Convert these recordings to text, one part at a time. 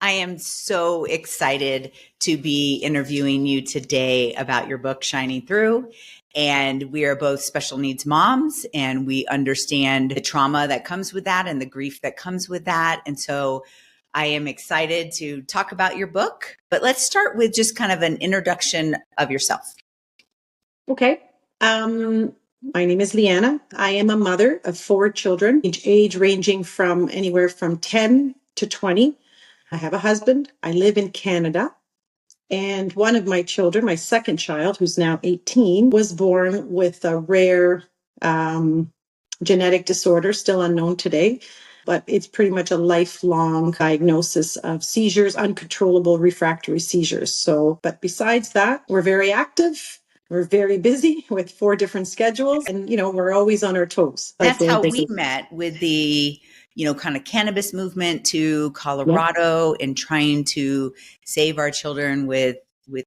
I am so excited to be interviewing you today about your book, Shining Through. And we are both special needs moms, and we understand the trauma that comes with that and the grief that comes with that. And so I am excited to talk about your book. But let's start with just kind of an introduction of yourself. Okay. My name is Liana. I am a mother of 4 children, age ranging from anywhere from 10 to 20. I have a husband. I live in Canada. And one of my children, my second child, who's now 18, was born with a rare genetic disorder, still unknown today. But it's pretty much a lifelong diagnosis of seizures, uncontrollable refractory seizures. But besides that, we're very active. We're very busy with 4 different schedules, and, we're always on our toes. That's how we met, with the kind of cannabis movement to Colorado and trying to save our children with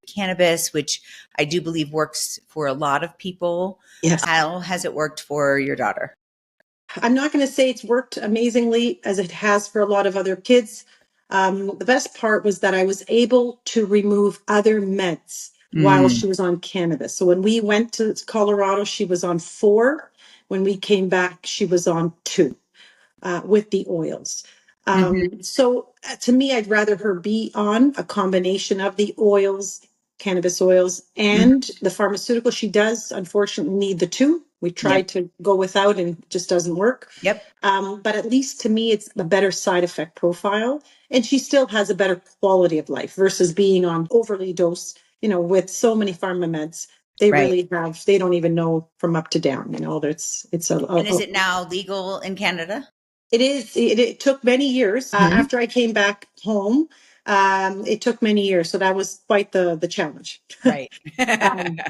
cannabis, which I do believe works for a lot of people. Yes. How has it worked for your daughter? I'm not going to say it's worked amazingly as it has for a lot of other kids. The best part was that I was able to remove other meds while she was on cannabis. So when we went to Colorado, she was on 4. When we came back, she was on 2. With the oils. So to me, I'd rather her be on a combination of the oils, cannabis oils, and the pharmaceutical. She does, unfortunately, need the 2. We tried to go without and it just doesn't work. But at least to me, it's a better side effect profile. And she still has a better quality of life versus being on overly dosed, with so many pharma meds. They really have, they don't even know from up to down, And is it now legal in Canada? It is. It took many years after I came back home. It took many years. So that was quite the challenge. Right.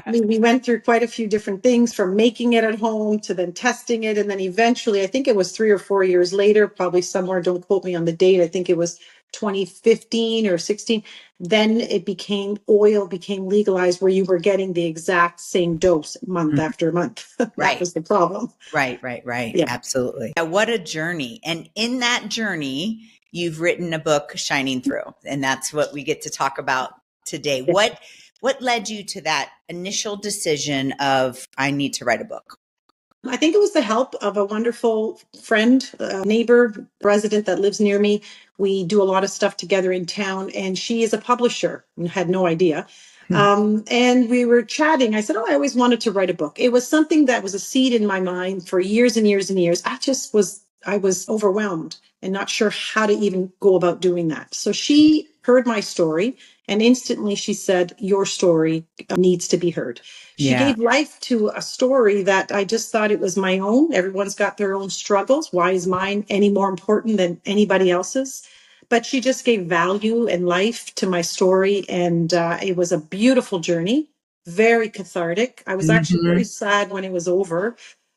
We went through quite a few different things, from making it at home to then testing it. And then eventually, I think it was 3 or 4 years later, probably somewhere, don't quote me on the date. I think it was 2015 or 16. Then oil became legalized, where you were getting the exact same dose month after month. That was the problem. Right. Yeah. Absolutely. Now, what a journey. And in that journey, you've written a book, Shining Through, and that's what we get to talk about today. Yeah. What led you to that initial decision of, I need to write a book? I think it was the help of a wonderful friend, a neighbor, resident that lives near me. We do a lot of stuff together in town, and she is a publisher and had no idea. And we were chatting. I said, I always wanted to write a book. It was something that was a seed in my mind for years and years and years. I was overwhelmed and not sure how to even go about doing that. So she heard my story, and instantly she said, your story needs to be heard. She gave life to a story that I just thought it was my own. Everyone's got their own struggles. Why is mine any more important than anybody else's? But she just gave value and life to my story. And it was a beautiful journey, very cathartic. I was actually very sad when it was over,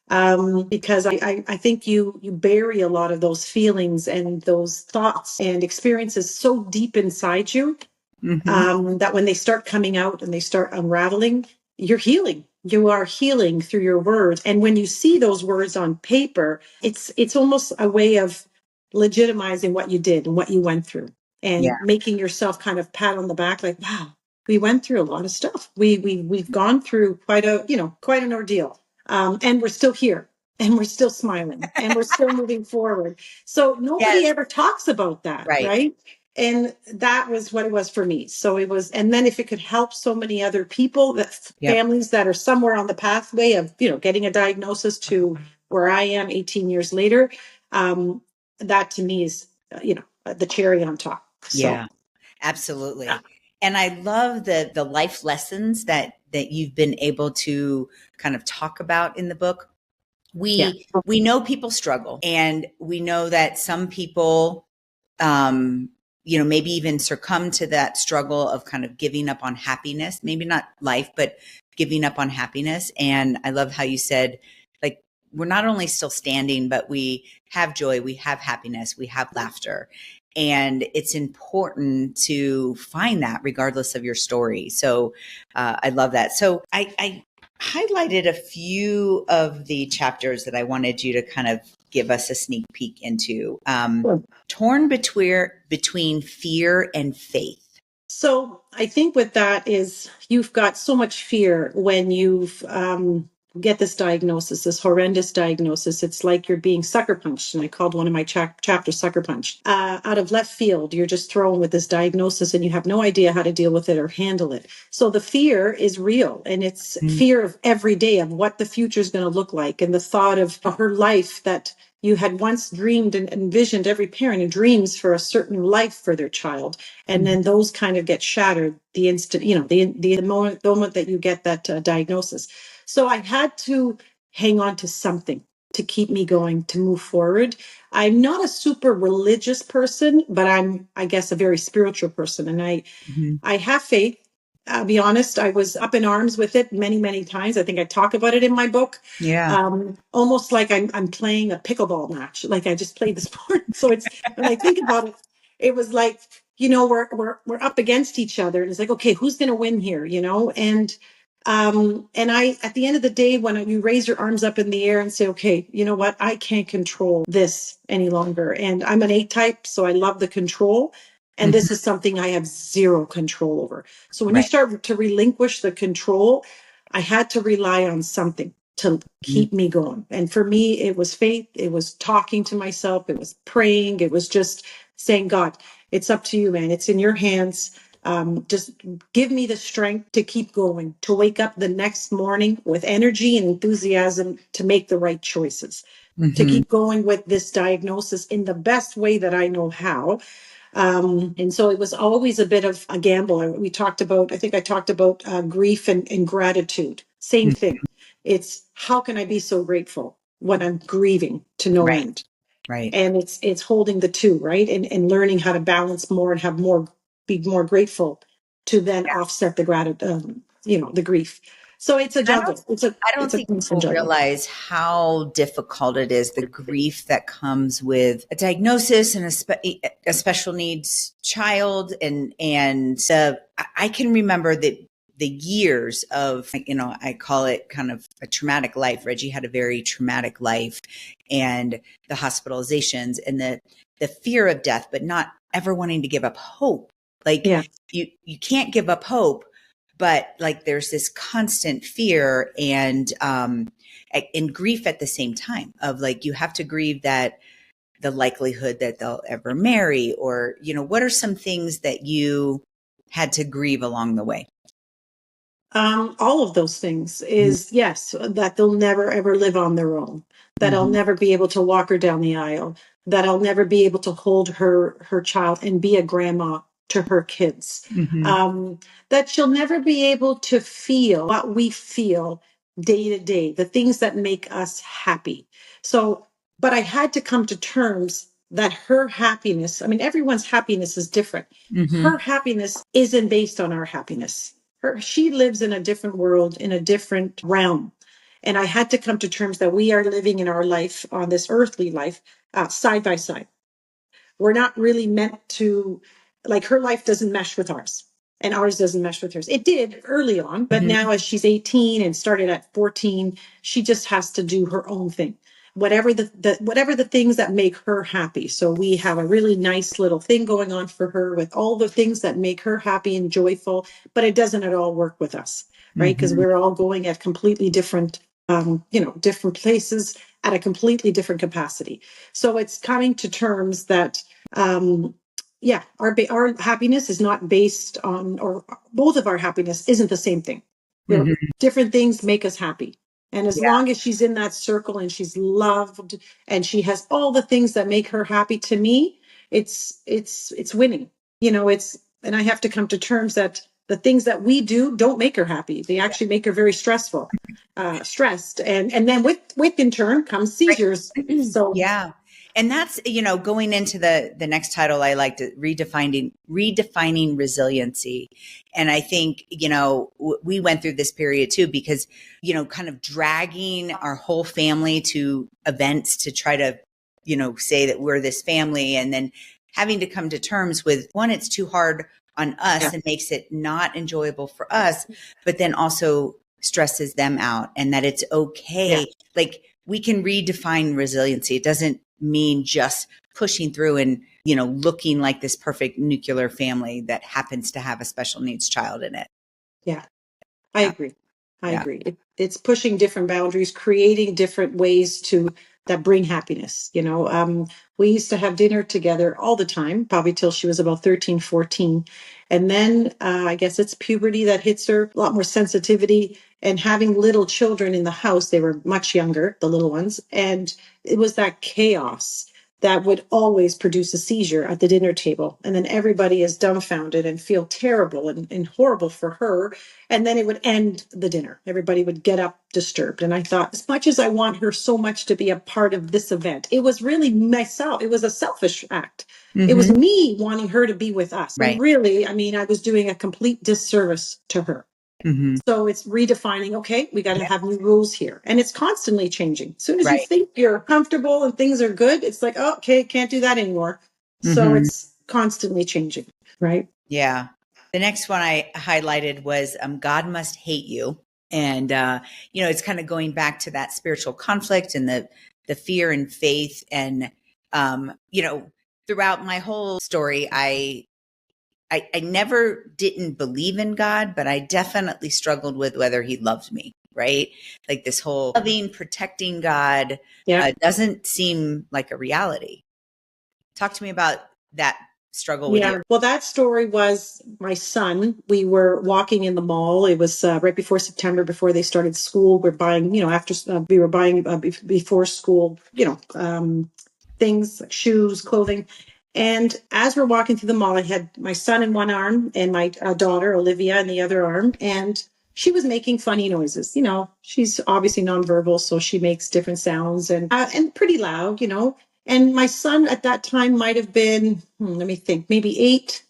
because I think you bury a lot of those feelings and those thoughts and experiences so deep inside you, that when they start coming out and they start unraveling, you're healing. You are healing through your words. And when you see those words on paper, it's almost a way of legitimizing what you did and what you went through, and making yourself kind of pat on the back, like, wow, we went through a lot of stuff. We've gone through quite an ordeal. And we're still here, and we're still smiling, and we're still moving forward. So nobody ever talks about that. Right. And that was what it was for me. So it was, and then if it could help so many other people, families that are somewhere on the pathway of, getting a diagnosis to where I am 18 years later, that to me is, the cherry on top. So. Yeah, absolutely. And I love the life lessons that you've been able to kind of talk about in the book. We know people struggle, and we know that some people, maybe even succumb to that struggle of kind of giving up on happiness, maybe not life, but giving up on happiness. And I love how you said, like, we're not only still standing, but we have joy, we have happiness, we have laughter. And it's important to find that regardless of your story. So I love that. So I highlighted a few of the chapters that I wanted you to kind of give us a sneak peek into. Sure. Torn between fear and faith. So I think with that is you've got so much fear when you've get this diagnosis, this horrendous diagnosis. It's like you're being sucker punched. And I called one of my chapters Sucker Punch. Out of left field, you're just thrown with this diagnosis and you have no idea how to deal with it or handle it. So the fear is real, and it's fear of every day of what the future is going to look like, and the thought of her life that you had once dreamed and envisioned. Every parent dreams for a certain life for their child, and then those kind of get shattered the instant, the moment that you get that diagnosis. So I had to hang on to something to keep me going, to move forward. I'm not a super religious person, but I'm, I guess, a very spiritual person, and I have faith. I'll be honest, I was up in arms with it many, many times. I think I talk about it in my book. Yeah. Almost like I'm playing a pickleball match. Like I just played the sport. So it's, when I think about it, it was like, we're up against each other. And it's like, okay, who's going to win here? And I, at the end of the day, when you raise your arms up in the air and say, okay, you know what, I can't control this any longer. And I'm an A type, so I love the control. And this is something I have zero control over. So when you start to relinquish the control, I had to rely on something to keep me going. And for me, it was faith. It was talking to myself. It was praying. It was just saying, God, it's up to you, man. It's in your hands. Just give me the strength to keep going, to wake up the next morning with energy and enthusiasm to make the right choices, to keep going with this diagnosis in the best way that I know how. And so it was always a bit of a gamble. I think I talked about grief and gratitude. Same thing. It's how can I be so grateful when I'm grieving to no end? Right. And it's holding the two, right? And learning how to balance more and have more, be more grateful to then offset the the grief. So it's a juggle. I don't It's a think constant people juggle. realize how difficult it is, the grief that comes with a diagnosis and a special needs child. I can remember the years of, I call it kind of a traumatic life. Reggie had a very traumatic life, and the hospitalizations and the fear of death, but not ever wanting to give up hope. Like you can't give up hope, but like there's this constant fear and grief at the same time of like, you have to grieve that the likelihood that they'll ever marry, or, what are some things that you had to grieve along the way? All of those things is, yes, that they'll never ever live on their own, that I'll never be able to walk her down the aisle, that I'll never be able to hold her child and be a grandma to her kids, that she'll never be able to feel what we feel day to day, the things that make us happy. So, but I had to come to terms that her happiness, I mean, everyone's happiness is different. Her happiness isn't based on our happiness. She lives in a different world, in a different realm. And I had to come to terms that we are living in our life, on this earthly life, side by side. We're not really meant to, like, her life doesn't mesh with ours, and ours doesn't mesh with hers. It did early on, but now as she's 18 and started at 14, she just has to do her own thing. Whatever the things that make her happy. So we have a really nice little thing going on for her with all the things that make her happy and joyful, but it doesn't at all work with us, right? Because we're all going at completely different, different places at a completely different capacity. So it's coming to terms that, our happiness is not based on, or both of our happiness isn't the same thing. Different things make us happy. And as long as she's in that circle and she's loved and she has all the things that make her happy, to me, it's winning. And I have to come to terms that the things that we do don't make her happy. They actually make her very stressed. And then with in turn comes seizures. So yeah. And that's, going into the next title, I liked it, redefining resiliency. And I think, we went through this period too, because, kind of dragging our whole family to events to try to, say that we're this family, and then having to come to terms with, one, it's too hard on us and makes it not enjoyable for us, but then also stresses them out, and that it's okay. Like, we can redefine resiliency. It doesn't mean just pushing through and, looking like this perfect nuclear family that happens to have a special needs child in it. Yeah, I agree. I agree. It's pushing different boundaries, creating different ways that bring happiness. We used to have dinner together all the time, probably till she was about 13, 14. And then I guess it's puberty that hits her, a lot more sensitivity, and having little children in the house. They were much younger, the little ones. And it was that chaos that would always produce a seizure at the dinner table. And then everybody is dumbfounded and feel terrible and horrible for her. And then it would end the dinner. Everybody would get up disturbed. And I thought, as much as I want her so much to be a part of this event, it was really myself. It was a selfish act. Mm-hmm. It was me wanting her to be with us. Right. And really, I was doing a complete disservice to her. Mm-hmm. So it's redefining, okay, we got to have new rules here. And it's constantly changing. As soon as you think you're comfortable and things are good, it's like, oh, okay, can't do that anymore. Mm-hmm. So it's constantly changing, right? Yeah. The next one I highlighted was God must hate you. And, it's kind of going back to that spiritual conflict and the fear and faith. And, throughout my whole story, I never didn't believe in God, but I definitely struggled with whether he loved me, right? Like, this whole loving, protecting God doesn't seem like a reality. Talk to me about that struggle with you. Well, that story was my son. We were walking in the mall. It was right before September, before they started school. We're buying, we were buying before school, things like shoes, clothing. And as we're walking through the mall, I had my son in one arm and my daughter, Olivia, in the other arm. And she was making funny noises. She's obviously nonverbal, so she makes different sounds and pretty loud, And my son at that time might have been, let me think, maybe 8,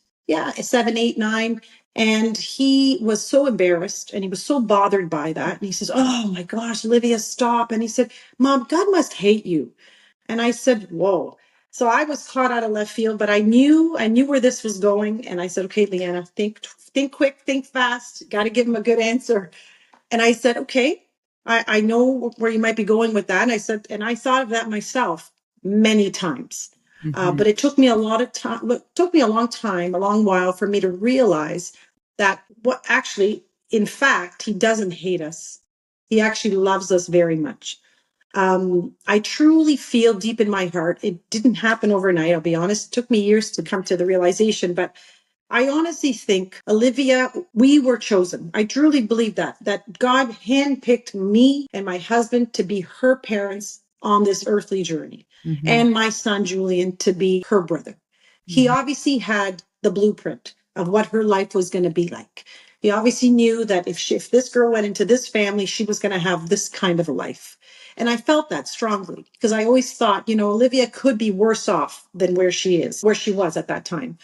7, 8, 9. And he was so embarrassed and he was so bothered by that. And he says, oh my gosh, Olivia, stop. And he said, Mom, God must hate you. And I said, whoa. So I was caught out of left field, but I knew where this was going. And I said, okay, Liana, think quick, think fast. Got to give him a good answer. And I said, okay, I know where you might be going with that. And I said, and I thought of that myself many times. Mm-hmm. But it took me a lot of time. It took me a long while for me to realize that in fact, he doesn't hate us. He actually loves us very much. I truly feel deep in my heart, it didn't happen overnight, I'll be honest. It took me years to come to the realization, but I honestly think, Olivia, we were chosen. I truly believe that God handpicked me and my husband to be her parents on this earthly journey, mm-hmm. and my son, Julian, to be her brother. Mm-hmm. He obviously had the blueprint of what her life was going to be like. He obviously knew that if this girl went into this family, she was going to have this kind of a life. And I felt that strongly because I always thought, Olivia could be worse off than where she was at that time.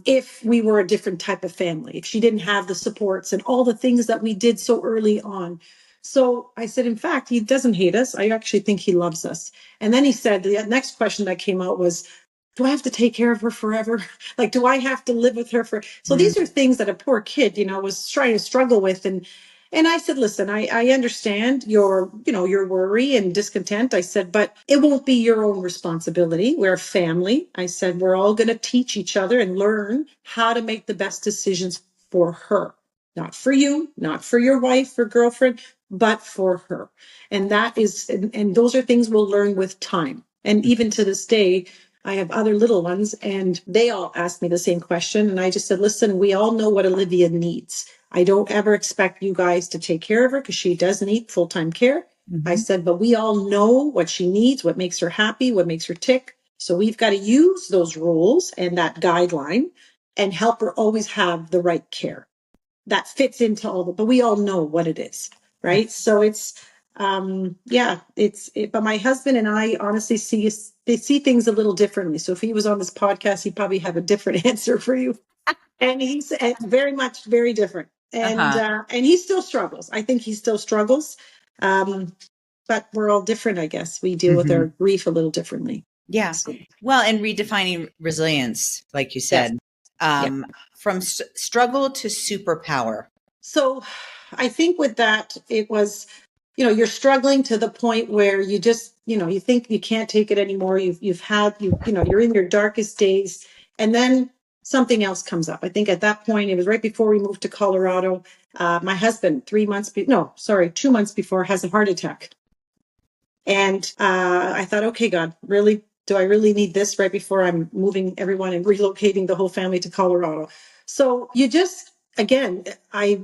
If we were a different type of family, if she didn't have the supports and all the things that we did so early on. So I said, in fact, he doesn't hate us. I actually think he loves us. And then he said, the next question that came out was, do I have to take care of her forever? Like, do I have to live with her for? So mm-hmm. These are things that a poor kid, was trying to struggle with. And I said, listen, I understand your worry and discontent. I said, but it won't be your own responsibility. We're a family. I said, we're all going to teach each other and learn how to make the best decisions for her, not for you, not for your wife or girlfriend, but for her. And and those are things we'll learn with time. And even to this day, I have other little ones and they all ask me the same question. And I just said, listen, we all know what Olivia needs. I don't ever expect you guys to take care of her because she does need full-time care. Mm-hmm. I said, but we all know what she needs, what makes her happy, what makes her tick. So we've got to use those rules and that guideline and help her always have the right care that fits into but we all know what it is, right? So it's, but my husband and I honestly see things a little differently. So if he was on this podcast, he'd probably have a different answer for you. And he's very different. And he still struggles. I think he still struggles. But we're all different, I guess. We deal mm-hmm. with our grief a little differently. Yeah. So. Well, and redefining resilience, like you said, from struggle to superpower. So I think with that, it was, you're struggling to the point where you just, you think you can't take it anymore. You're in your darkest days. And then something else comes up. I think at that point, it was right before we moved to Colorado. My husband, 2 months before, has a heart attack. And I thought, okay, God, really? Do I really need this right before I'm moving everyone and relocating the whole family to Colorado? So you just, again, I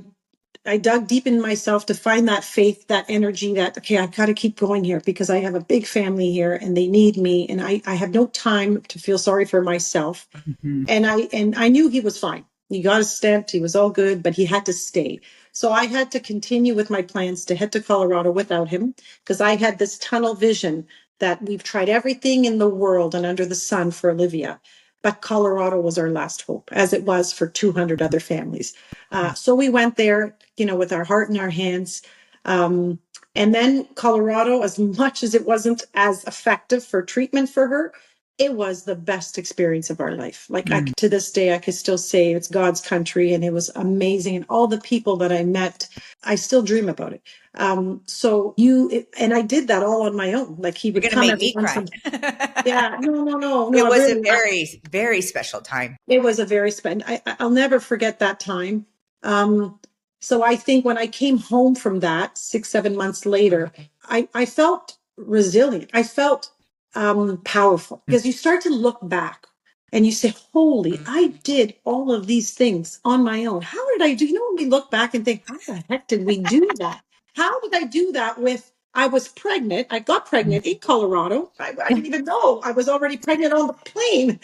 dug deep in myself to find that faith, that energy, that, okay, I've got to keep going here because I have a big family here and they need me. And I have no time to feel sorry for myself. Mm-hmm. And I knew he was fine. He got his stent. He was all good, but he had to stay. So I had to continue with my plans to head to Colorado without him because I had this tunnel vision that we've tried everything in the world and under the sun for Olivia, but Colorado was our last hope, as it was for 200 other families. So we went there, with our heart in our hands. And then Colorado, as much as it wasn't as effective for treatment for her, it was the best experience of our life. Like to this day, I could still say it's God's country and it was amazing. And all the people that I met, I still dream about it. And I did that all on my own. Like he You're would going to come make every me once. cry. Yeah, no. It was a Really, very, very special time. it was a very I'll never forget that time. So I think when I came home from that 6, 7 months later, I felt resilient. I felt powerful because you start to look back and you say, holy, I did all of these things on my own. How did I do? When we look back and think, how the heck did we do that? How did I do that I was pregnant. I got pregnant in Colorado. I didn't even know I was already pregnant on the plane.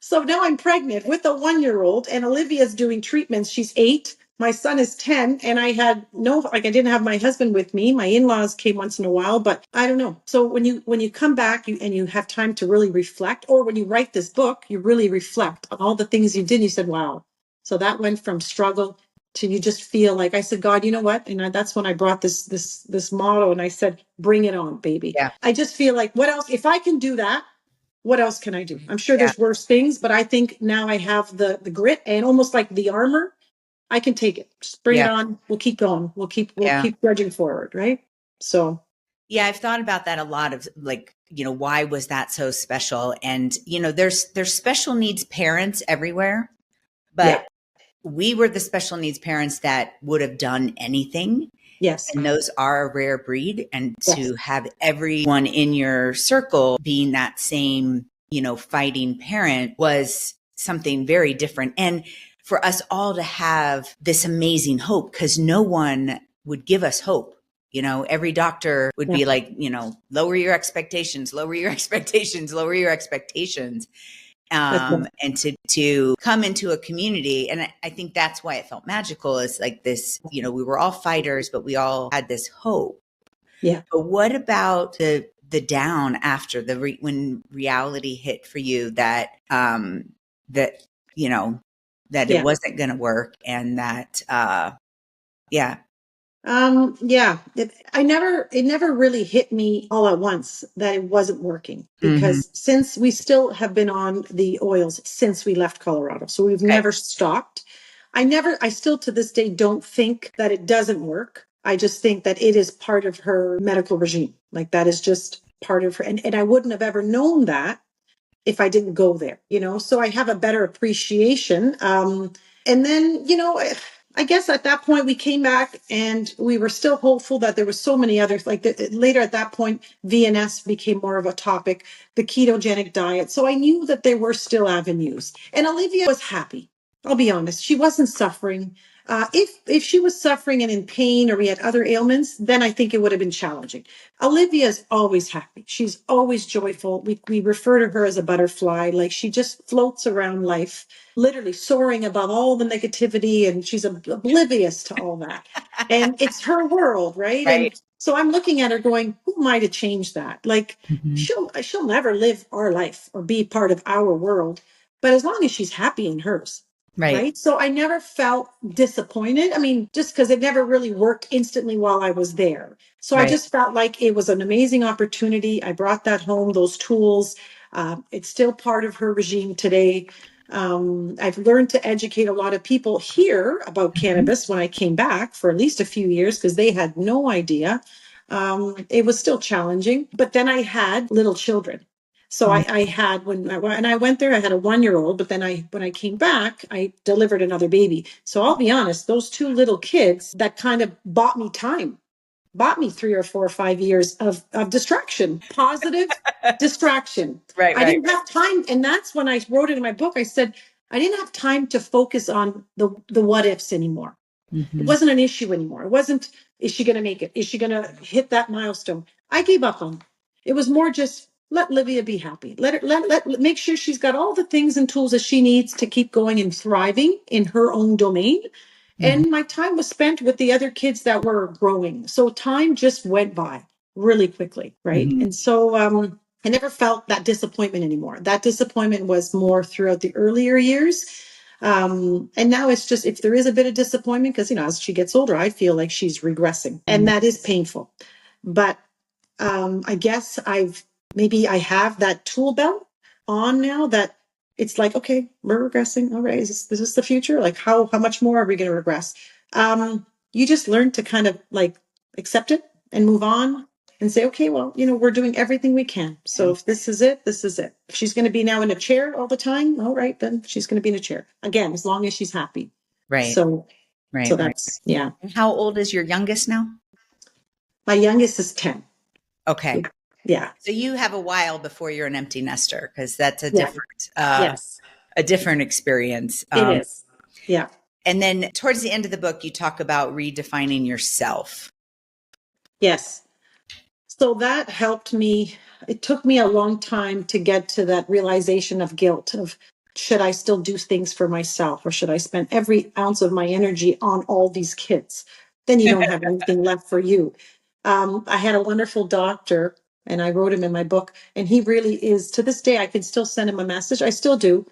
So now I'm pregnant with a 1-year-old and Olivia's doing treatments. She's 8. My son is 10. And I didn't have my husband with me. My in-laws came once in a while, but I don't know. So when you come back and you have time to really reflect, or when you write this book, you really reflect on all the things you did. You said, wow. So that went from struggle to you just feel like, I said, God, you know what? And that's when I brought this motto and I said, bring it on, baby. Yeah. I just feel like, what else? If I can do that, what else can I do? I'm sure there's worse things, but I think now I have the grit and almost like the armor. I can take it. Just bring it on. We'll keep going. We'll keep trudging forward, right? So yeah, I've thought about that a lot of like, why was that so special? And there's special needs parents everywhere, but we were the special needs parents that would have done anything. Yes. And those are a rare breed. And to have everyone in your circle being that same, fighting parent was something very different. And for us all to have this amazing hope, because no one would give us hope. Every doctor would be like, lower your expectations, lower your expectations, lower your expectations. And to come into a community. And I think that's why it felt magical, is like this, we were all fighters, but we all had this hope. Yeah. But what about the down after when reality hit for you that, that it wasn't going to work and that, it never really hit me all at once that it wasn't working, because since we still have been on the oils since we left Colorado, so we've never stopped. I still to this day don't think that it doesn't work. I just think that it is part of her medical regime. Like that is just part of her. And I wouldn't have ever known that if I didn't go there, so I have a better appreciation. And then, I guess at that point we came back and we were still hopeful that there was so many others. Like later at that point, VNS became more of a topic, the ketogenic diet. So I knew that there were still avenues, and Olivia was happy. I'll be honest. She wasn't suffering. If she was suffering and in pain, or we had other ailments, then I think it would have been challenging. Olivia is always happy. She's always joyful. We refer to her as a butterfly. Like she just floats around life, literally soaring above all the negativity, and she's oblivious to all that. And it's her world, right? And so I'm looking at her going, who am I to change that? Like she'll never live our life or be part of our world, but as long as she's happy in hers. Right. So I never felt disappointed. I mean, just because it never really worked instantly while I was there. So I just felt like it was an amazing opportunity. I brought that home, those tools. It's still part of her regime today. I've learned to educate a lot of people here about cannabis when I came back for at least a few years because they had no idea. It was still challenging, but then I had little children. So I had when I went there, I had a 1 year old, but then when I came back, I delivered another baby. So I'll be honest, those two little kids that kind of bought me time, bought me 3 or 4 or 5 years of distraction, positive distraction. I Right. didn't have time. And that's when I wrote it in my book. I said, I didn't have time to focus on the what ifs anymore. It wasn't an issue anymore. It wasn't, is she going to make it? Is she going to hit that milestone? I gave up on it. It was more just let Livia be happy. Let her, make sure she's got all the things and tools that she needs to keep going and thriving in her own domain. And my time was spent with the other kids that were growing. So time just went by really quickly. Right. And so, I never felt that disappointment anymore. That disappointment was more throughout the earlier years. And now it's just, if there is a bit of disappointment, because, as she gets older, I feel like she's regressing and that is painful. But I guess I have that tool belt on now that it's like, okay, we're regressing. All right. Is this the future? Like how much more are we going to regress? You just learn to kind of like accept it and move on and say, okay, well, we're doing everything we can. So if this is it, this is it. If she's going to be now in a chair all the time, all right, then she's going to be in a chair again, as long as she's happy. Right. So Right. that's, yeah. And how old is your youngest now? My youngest is 10. Okay. Yeah. So you have a while before you're an empty nester, because that's a Yeah. different, Yes, a different experience. it is. Yeah. And then towards the end of the book, you talk about redefining yourself. Yes. So that helped me. It took me a long time to get to that realization of guilt of should I still do things for myself or should I spend every ounce of my energy on all these kids? Then you don't have anything left for you. I had a wonderful doctor and I wrote him in my book and he really is, to this day, I can still send him a message. I still do.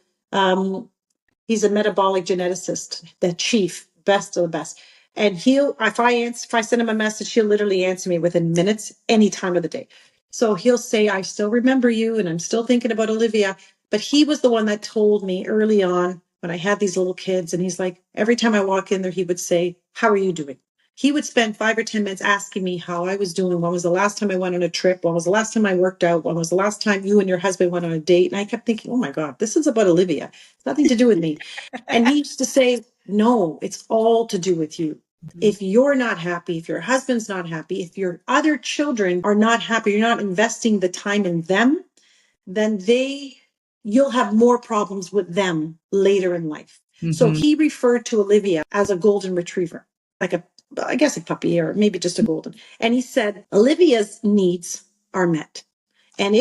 He's a metabolic geneticist, the chief, best of the best. And if I send him a message, he'll literally answer me within minutes, any time of the day. So he'll say, I still remember you and I'm still thinking about Olivia. But he was the one that told me early on when I had these little kids. And he's like, every time I walk in there, he would say, how are you doing? He would spend 5 or 10 minutes asking me how I was doing. When was the last time I went on a trip? When was the last time I worked out? When was the last time you and your husband went on a date? And I kept thinking, oh my God, this is about Olivia. It's nothing to do with me. And he used to say, no, it's all to do with you. If you're not happy, if your husband's not happy, if your other children are not happy, you're not investing the time in them, then you'll have more problems with them later in life. So he referred to Olivia as a golden retriever, like I guess a puppy or maybe just a golden. And he said, Olivia's needs are met. And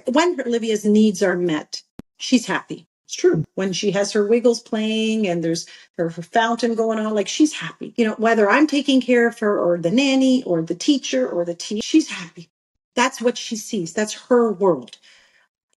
when Olivia's needs are met, she's happy. It's true. When she has her wiggles playing and there's her fountain going on, like she's happy. Whether I'm taking care of her or the nanny or the teacher or she's happy. That's what she sees. That's her world.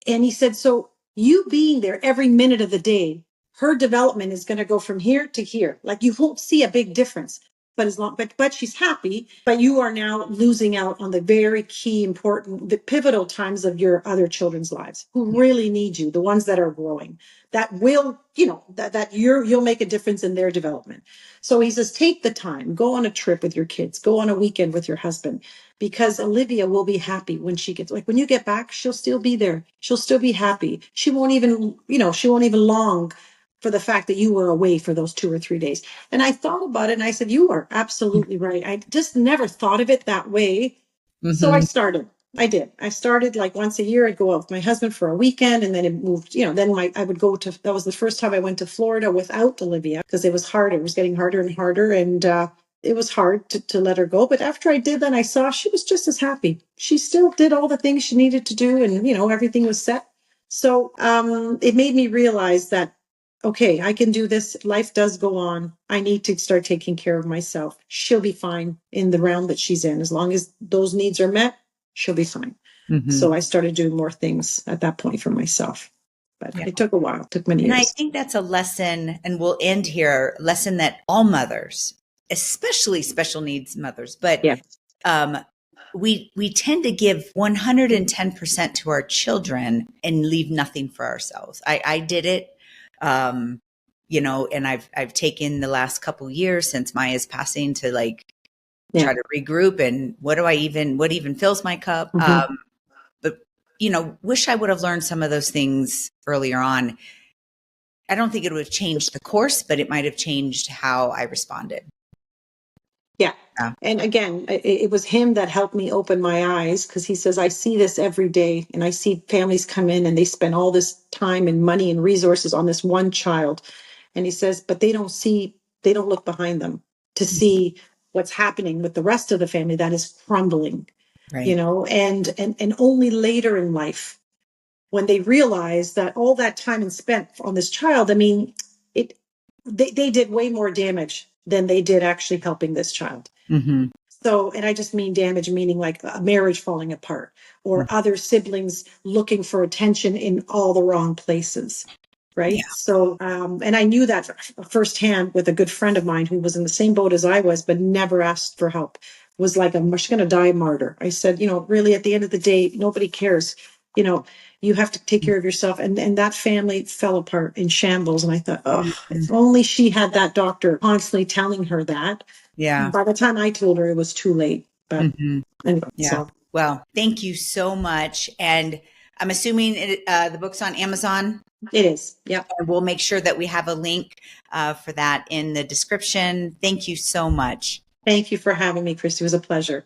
And he said, so you being there every minute of the day, her development is going to go from here to here. Like you won't see a big difference. But she's happy, but you are now losing out on the very key, important, the pivotal times of your other children's lives who really need you, the ones that are growing, that will, you'll make a difference in their development. So he says, take the time, go on a trip with your kids, go on a weekend with your husband, because Olivia will be happy when when you get back, she'll still be there. She'll still be happy. She won't even long for the fact that you were away for those 2 or 3 days. And I thought about it and I said, you are absolutely right. I just never thought of it that way. So I did. I started like once a year. I'd go out with my husband for a weekend and then it moved, then I would go that was the first time I went to Florida without Olivia because it was hard. It was getting harder and harder. And, it was hard to let her go. But after I did that, I saw she was just as happy. She still did all the things she needed to do. And, everything was set. So, it made me realize that, okay, I can do this. Life does go on. I need to start taking care of myself. She'll be fine in the realm that she's in. As long as those needs are met, she'll be fine. So I started doing more things at that point for myself. But it took a while. It took many years. And I think that's a lesson, and we'll end here, lesson that all mothers, especially special needs mothers, but we tend to give 110% to our children and leave nothing for ourselves. I did it. You know, and I've taken the last couple years since Maya's passing to like try to regroup and what even fills my cup. But, you know, wish I would have learned some of those things earlier on. I don't think it would have changed the course, but it might have changed how I responded. Yeah. And again, it was him that helped me open my eyes, because he says, I see this every day, and I see families come in and they spend all this time and money and resources on this one child. And he says, but they don't look behind them to see what's happening with the rest of the family that is crumbling, Right. you know, and only later in life, when they realize that all that time and spent on this child, I mean, they did way more damage than they did actually helping this child. Mm-hmm. So, and I just mean damage, meaning like a marriage falling apart, or other siblings looking for attention in all the wrong places. Right. Yeah. So, and I knew that firsthand with a good friend of mine who was in the same boat as I was, but never asked for help. Was like, I'm just going to die martyr. I said, you know, really, at the end of the day, nobody cares. You know, you have to take care of yourself. And that family fell apart in shambles. And I thought, oh, if only she had that doctor constantly telling her that. Yeah. By the time I told her, it was too late. But anyway, yeah. So. Well, thank you so much. And I'm assuming the book's on Amazon. It is. Yeah. And we'll make sure that we have a link for that in the description. Thank you so much. Thank you for having me, Christy. It was a pleasure.